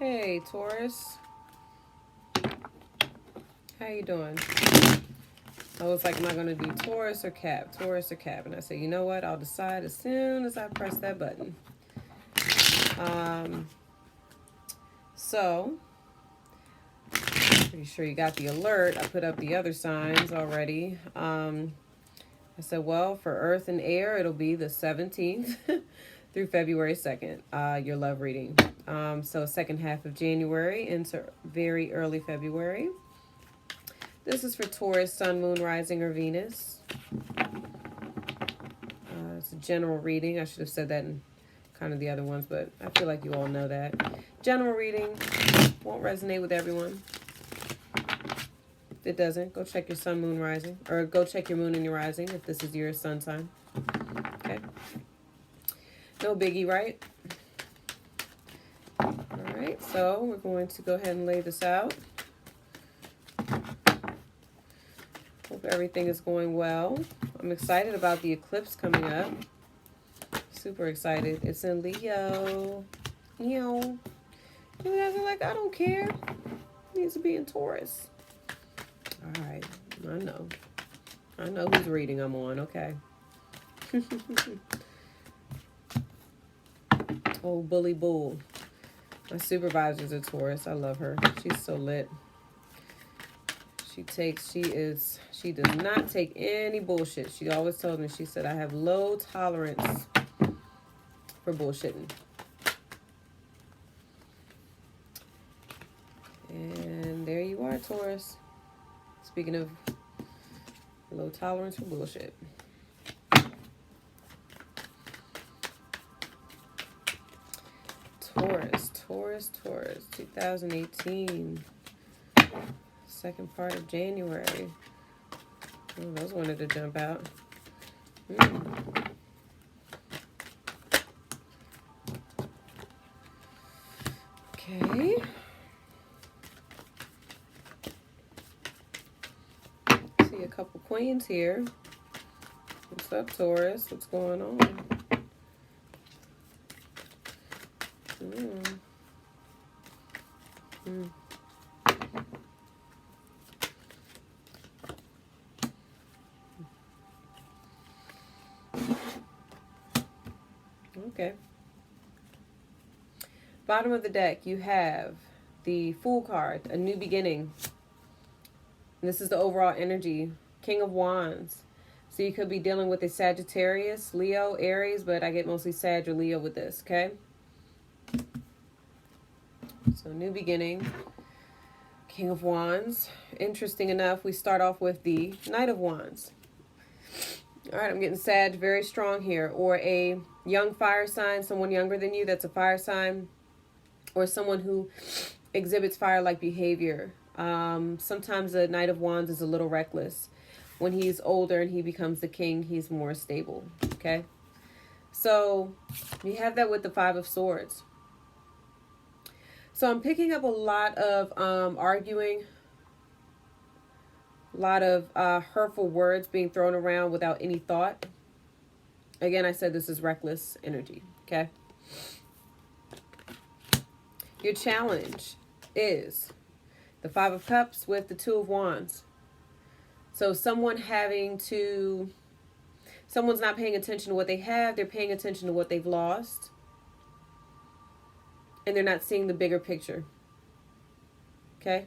Hey, Taurus. How you doing? I was like, am I going to do Taurus or Cap? Taurus or Cap? And I said, you know what? I'll decide as soon as I press that button. Um, so, pretty sure you got the alert. I put up the other signs already. I said, well, for Earth and Air, it'll be the 17th through February 2nd, your love reading. So second half of January into very early February. This is for Taurus, Sun, Moon, Rising, or Venus. It's a general reading. I should have said that in kind of the other ones, but I feel like you all know that. General reading won't resonate with everyone. If it doesn't, go check your Sun, Moon, Rising, or go check your Moon and your Rising if this is your Sun sign. Okay. No biggie, right? All right, so we're going to go ahead and lay this out. Hope everything is going well. I'm excited about the eclipse coming up. Super excited. It's in Leo. You guys are like, I don't care. It needs to be in Taurus. All right. I know whose reading I'm on. Okay. Oh, Bully Bull. My supervisor's a Taurus. I love her. She's so lit. She does not take any bullshit. She always told me, she said, I have low tolerance for bullshitting. And there you are, Taurus. Speaking of low tolerance for bullshit. Taurus, 2018. Second part of January. Oh, those wanted to jump out. Okay. See a couple queens here. What's up, Taurus? What's going on? Okay. Bottom of the deck, you have the Fool card, a new beginning. And this is the overall energy. King of Wands. So you could be dealing with a Sagittarius, Leo, Aries, but I get mostly Sag or Leo with this, okay? So new beginning. King of Wands. Interesting enough, we start off with the Knight of Wands. All right, I'm getting Sag very strong here. Or a young fire sign, someone younger than you that's a fire sign. Or someone who exhibits fire-like behavior. Sometimes the Knight of Wands is a little reckless. When he's older and he becomes the king, he's more stable, okay? So you have that with the Five of Swords. So I'm picking up a lot of arguing, a lot of hurtful words being thrown around without any thought. Again, I said this is reckless energy, okay? Your challenge is the Five of Cups with the Two of Wands. So someone's not paying attention to what they have. They're paying attention to what they've lost. And they're not seeing the bigger picture. Okay?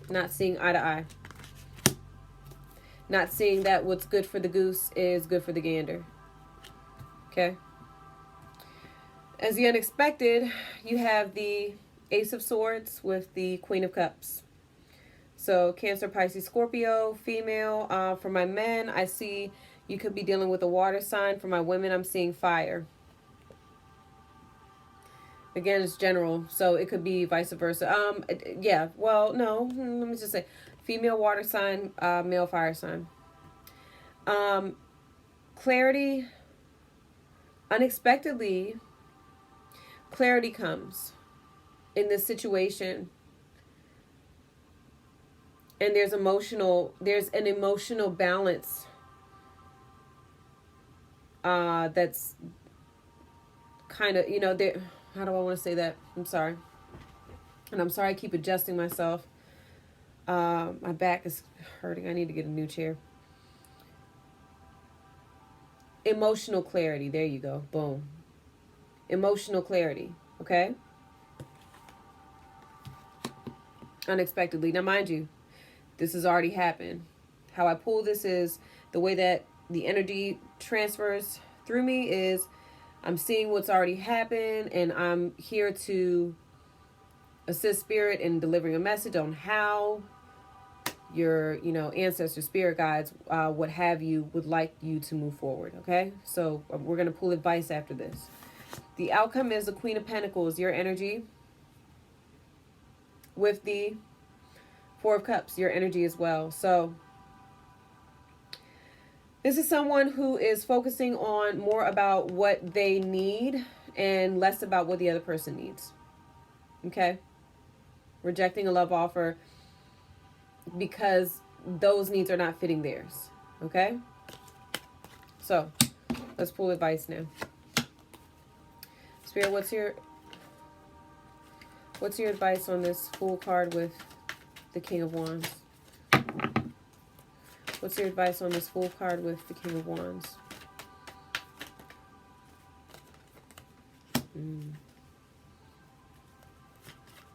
Not seeing eye to eye. Not seeing that what's good for the goose is good for the gander. Okay? As the unexpected, you have the Ace of Swords with the Queen of Cups. So Cancer, Pisces, Scorpio, female. For my men, I see you could be dealing with a water sign. For my women, I'm seeing fire. Again, it's general, so it could be vice versa. Yeah, well, no, let me just say, female water sign, male fire sign. Clarity, unexpectedly, clarity comes in this situation. And there's an emotional balance that's kind of, how do I want to say that? I'm sorry. And I'm sorry I keep adjusting myself. My back is hurting. I need to get a new chair. Emotional clarity. There you go. Boom. Emotional clarity. Okay? Unexpectedly. Now, mind you, this has already happened. How I pull this is the way that the energy transfers through me is I'm seeing what's already happened, and I'm here to assist spirit in delivering a message on how your, ancestors, spirit guides, what have you, would like you to move forward. Okay, so we're going to pull advice after this. The outcome is the Queen of Pentacles, your energy, with the Four of Cups, your energy as well. So this is someone who is focusing on more about what they need and less about what the other person needs. Okay? Rejecting a love offer because those needs are not fitting theirs. Okay? So, let's pull advice now. Spirit, what's your advice on this Fool card with the King of Wands? What's your advice on this Fool card with the King of Wands?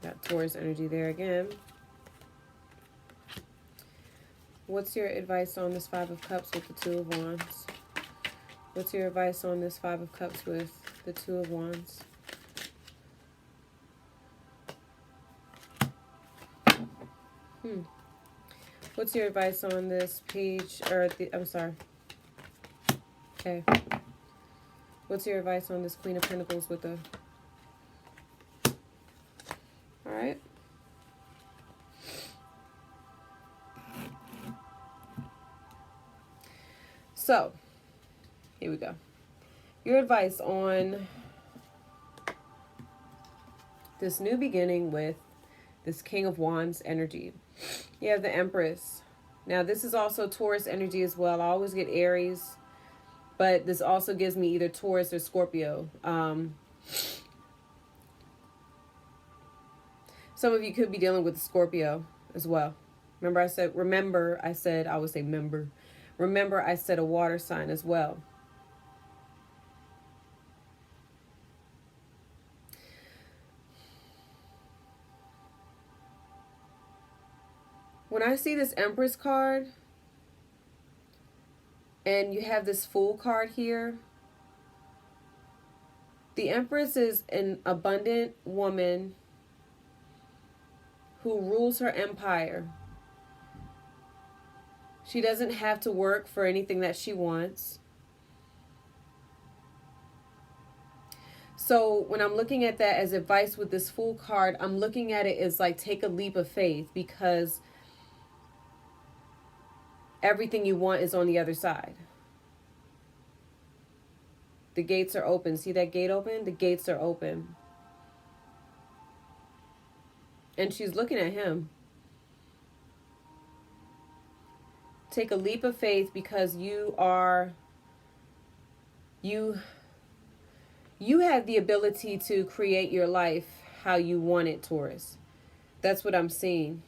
Got Taurus energy there again. What's your advice on this Five of Cups with the Two of Wands? What's your advice on this Five of Cups with the Two of Wands? What's your advice on this page, I'm sorry. Okay. What's your advice on this Queen of Pentacles with the... All right. So, here we go. Your advice on this new beginning with this King of Wands energy. You have the Empress. Now, this is also Taurus energy as well. I always get Aries, but this also gives me either Taurus or Scorpio. Some of you could be dealing with Scorpio as well. Remember I said a water sign as well. When I see this Empress card and you have this Fool card here, the Empress is an abundant woman who rules her empire. She doesn't have to work for anything that she wants. So when I'm looking at that as advice with this Fool card, I'm looking at it as like take a leap of faith, because everything you want is on the other side. The gates are open. See that gate open? The gates are open. And she's looking at him. Take a leap of faith, because you have the ability to create your life how you want it, Taurus. That's what I'm seeing.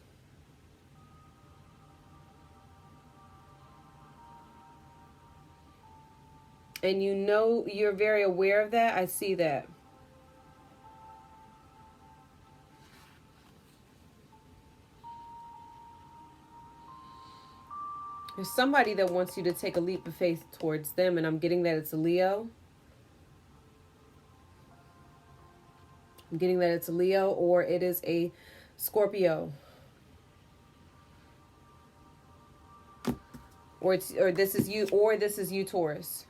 And you're very aware of that. I see that. There's somebody that wants you to take a leap of faith towards them, and I'm getting that it's a Leo. I'm getting that it's a Leo, or it is a Scorpio. Or this is you, Taurus.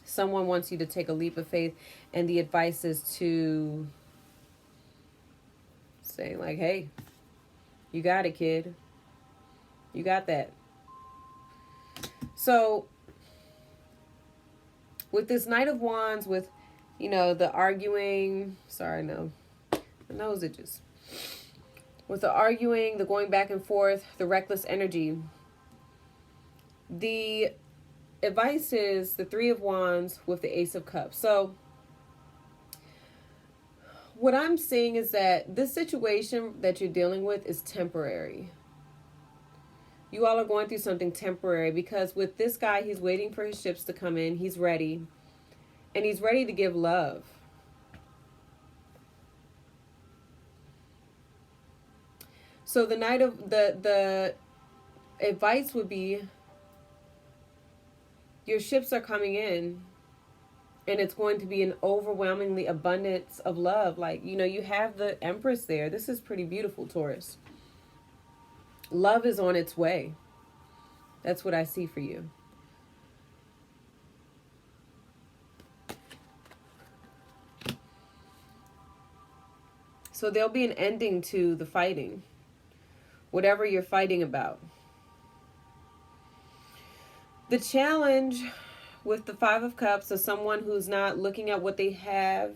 Someone wants you to take a leap of faith, and the advice is to say like, hey, you got it, kid. You got that. So with this Knight of Wands, with, the arguing, with the arguing, the going back and forth, the reckless energy, the advice is the Three of Wands with the Ace of Cups. So what I'm seeing is that this situation that you're dealing with is temporary. You all are going through something temporary, because with this guy, he's waiting for his ships to come in. He's ready. And he's ready to give love. So the night of the advice would be, your ships are coming in, and it's going to be an overwhelmingly abundance of love. Like, you know, you have the Empress there. This is pretty beautiful, Taurus. Love is on its way. That's what I see for you. So there'll be an ending to the fighting, whatever you're fighting about. The challenge with the Five of Cups is someone who's not looking at what they have,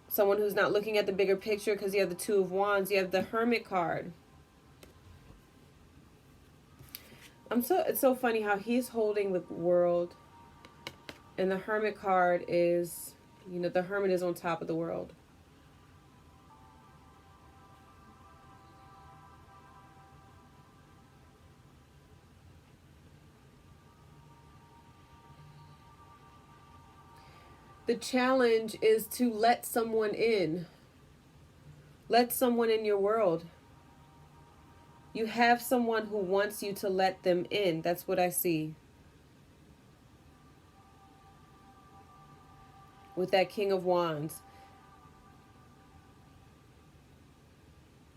someone who's not looking at the bigger picture, because you have the Two of Wands, you have the Hermit card. It's so funny how he's holding the world, and the Hermit card is, you know, the Hermit is on top of the world. The challenge is to let someone in. Let someone in your world. You have someone who wants you to let them in. That's what I see. With that King of Wands.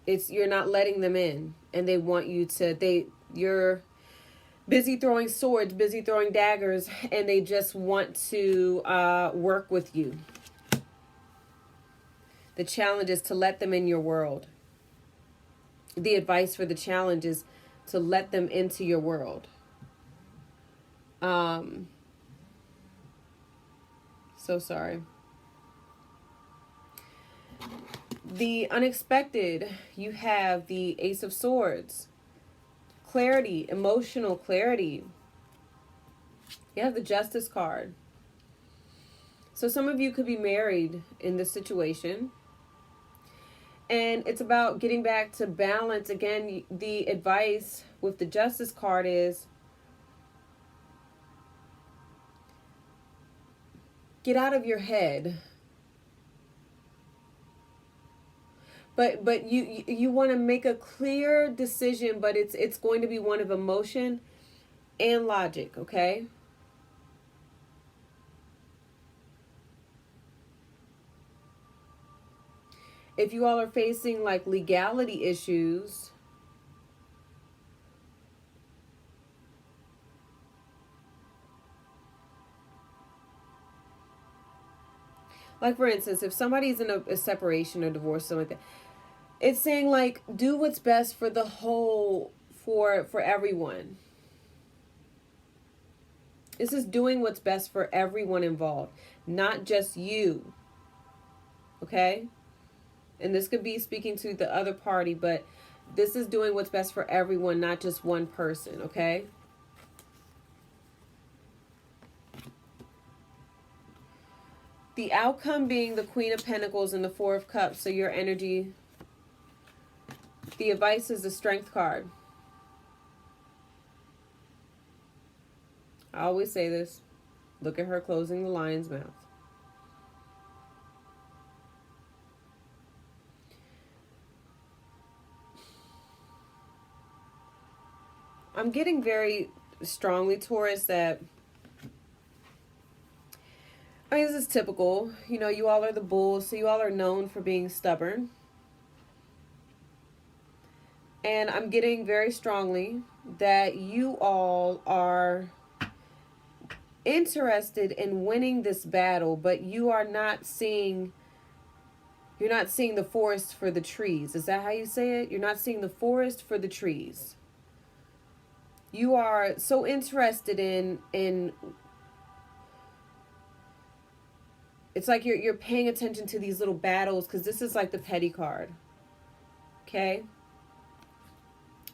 You're not letting them in, and they want you to, you're busy throwing swords, busy throwing daggers, and they just want to work with you. The challenge is to let them in your world. The advice for the challenge is to let them into your world. So sorry. The unexpected, you have the Ace of Swords. Clarity, emotional clarity. You have the Justice card. So some of you could be married in this situation. And it's about getting back to balance. Again, the advice with the Justice card is get out of your head. But you want to make a clear decision, but it's going to be one of emotion and logic, okay? If you all are facing like legality issues, like for instance, if somebody's in a separation or divorce, something like that, it's saying like, do what's best for the whole, for everyone. This is doing what's best for everyone involved, not just you. Okay? And this could be speaking to the other party, but this is doing what's best for everyone, not just one person, okay? The outcome being the Queen of Pentacles and the Four of Cups, so your energy. The advice is the Strength card. I always say this. Look at her closing the lion's mouth. I'm getting very strongly, Taurus, that, I mean, this is typical. You know, you all are the bulls, so you all are known for being stubborn. And I'm getting very strongly that you all are interested in winning this battle, but you are not seeing, you're not seeing the forest for the trees. Is that how you say it? You're not seeing the forest for the trees. You are so interested in it's like you're paying attention to these little battles, because this is like the petty card. Okay?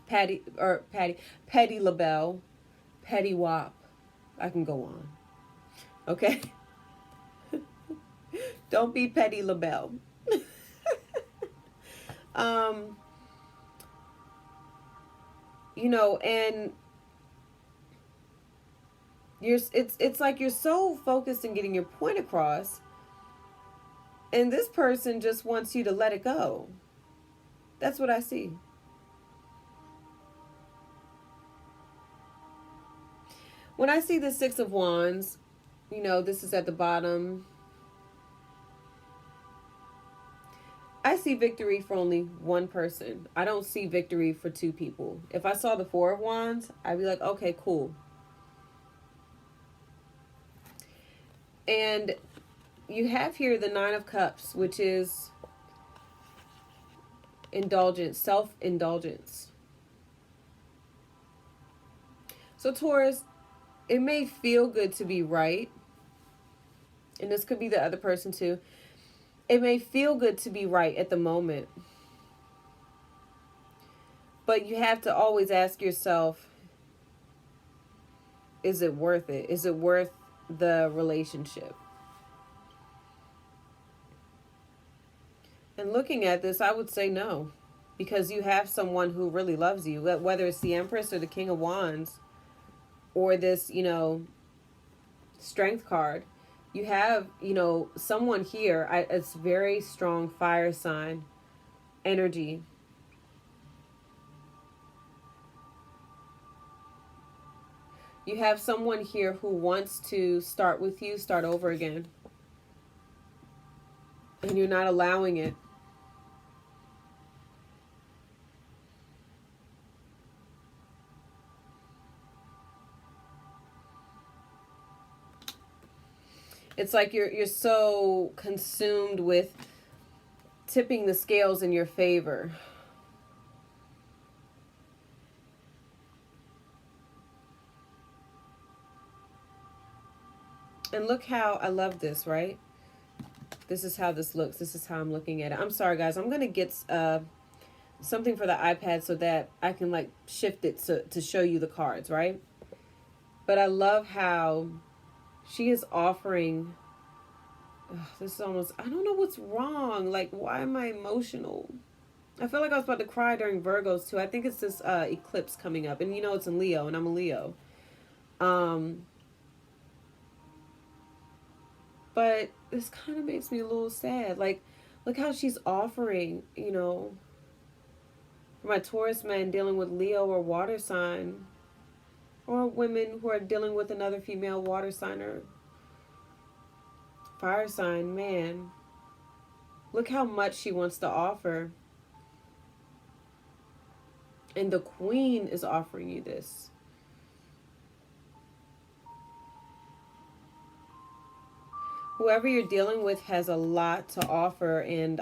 Petty LaBelle, Petty Wop. I can go on. Okay? Don't be petty, LaBelle. um, you know, and it's like you're so focused in getting your point across, and this person just wants you to let it go. That's what I see. When I see the Six of Wands, you know, this is at the bottom. I see victory for only one person. I don't see victory for two people. If I saw the Four of Wands, I'd be like, okay, cool. And you have here the Nine of Cups, which is indulgence, self-indulgence. So Taurus, it may feel good to be right, and this could be the other person too. It may feel good to be right at the moment, but you have to always ask yourself, is it worth it? Is it worth the relationship? And looking at this, I would say no, because you have someone who really loves you, whether it's the Empress or the King of Wands or this, you know, Strength card. You have, you know, someone here. It's very strong fire sign energy. You have someone here who wants to start with you, start over again. And you're not allowing it. It's like you're so consumed with tipping the scales in your favor. And look how I love this, right? This is how this looks. This is how I'm looking at it. I'm sorry, guys. I'm going to get something for the iPad so that I can like shift it to show you the cards, right? But I love how she is offering, this is almost, I don't know what's wrong. Like, why am I emotional? I feel like I was about to cry during Virgos too. I think it's this eclipse coming up. And you know it's in Leo, and I'm a Leo. But this kind of makes me a little sad. Like, look how she's offering, you know, for my Taurus men dealing with Leo or water sign, or women who are dealing with another female water sign or fire sign, man. Look how much she wants to offer. And the Queen is offering you this. Whoever you're dealing with has a lot to offer, and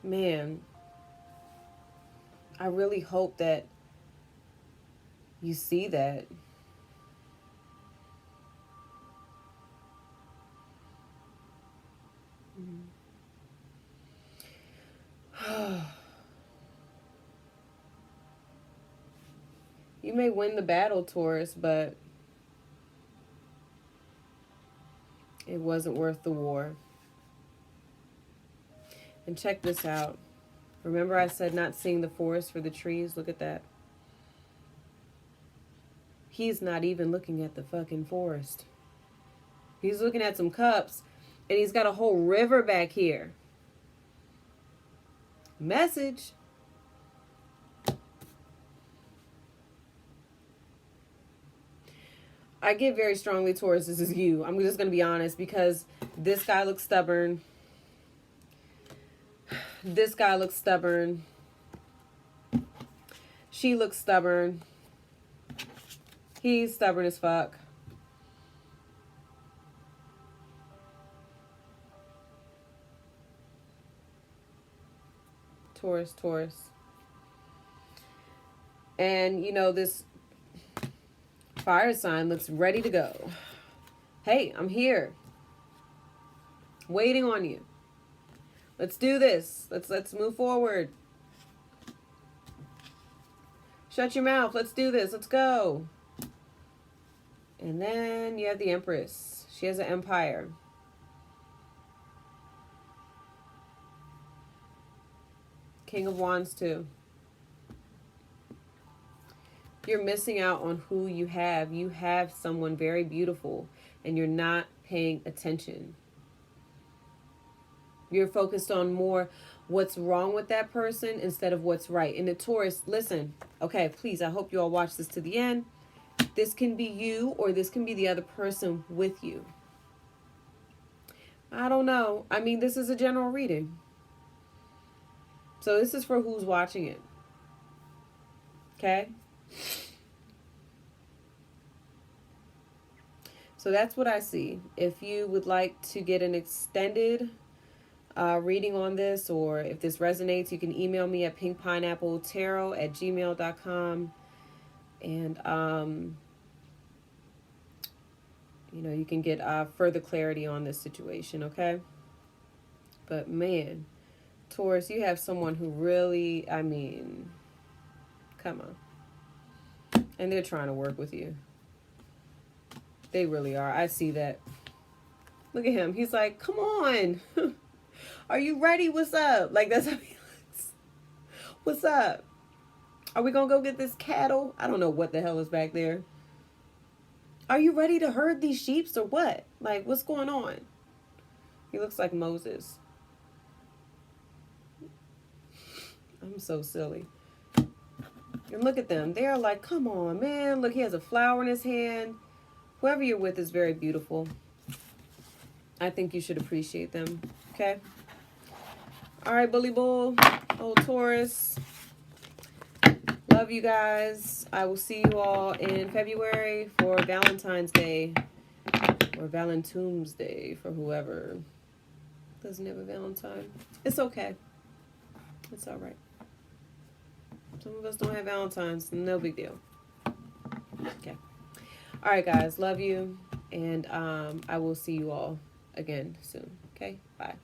man, I really hope that you see that. You may win the battle, Taurus, but it wasn't worth the war. And check this out. Remember I said not seeing the forest for the trees? Look at that. He's not even looking at the fucking forest. He's looking at some cups, and he's got a whole river back here. Message. I get very strongly towards this is you. I'm just going to be honest, because this guy looks stubborn. This guy looks stubborn. She looks stubborn. He's stubborn as fuck. Taurus, Taurus. And, you know, this fire sign looks ready to go. Hey, I'm here. Waiting on you. Let's do this. Let's move forward. Shut your mouth. Let's do this. Let's go. And then you have the Empress. She has an empire. King of Wands too. You're missing out on who you have. You have someone very beautiful and you're not paying attention. You're focused on more what's wrong with that person instead of what's right. And the Taurus, listen, okay, please, I hope you all watch this to the end. This can be you or this can be the other person with you. I don't know. I mean, this is a general reading. So this is for who's watching it. Okay? So that's what I see. If you would like to get an extended reading on this, or if this resonates, you can email me at pinkpineappletarot@gmail.com. And, you know, you can get further clarity on this situation, okay? But, man, Taurus, you have someone who really, I mean, come on. And they're trying to work with you. They really are. I see that. Look at him. He's like, come on. Are you ready? What's up? Like, that's how he looks. What's up? Are we going to go get this cattle? I don't know what the hell is back there. Are you ready to herd these sheep or what? Like, what's going on? He looks like Moses. I'm so silly. And look at them. They're like, come on, man. Look, he has a flower in his hand. Whoever you're with is very beautiful. I think you should appreciate them. Okay? All right, Bully Bull. Old Taurus. Love you guys. I will see you all in February for Valentine's Day. Or Valentine's Day for whoever doesn't have a Valentine. It's okay. It's all right. Some of us don't have Valentines. No big deal. Okay. All right, guys. Love you. And I will see you all again soon. Okay? Bye.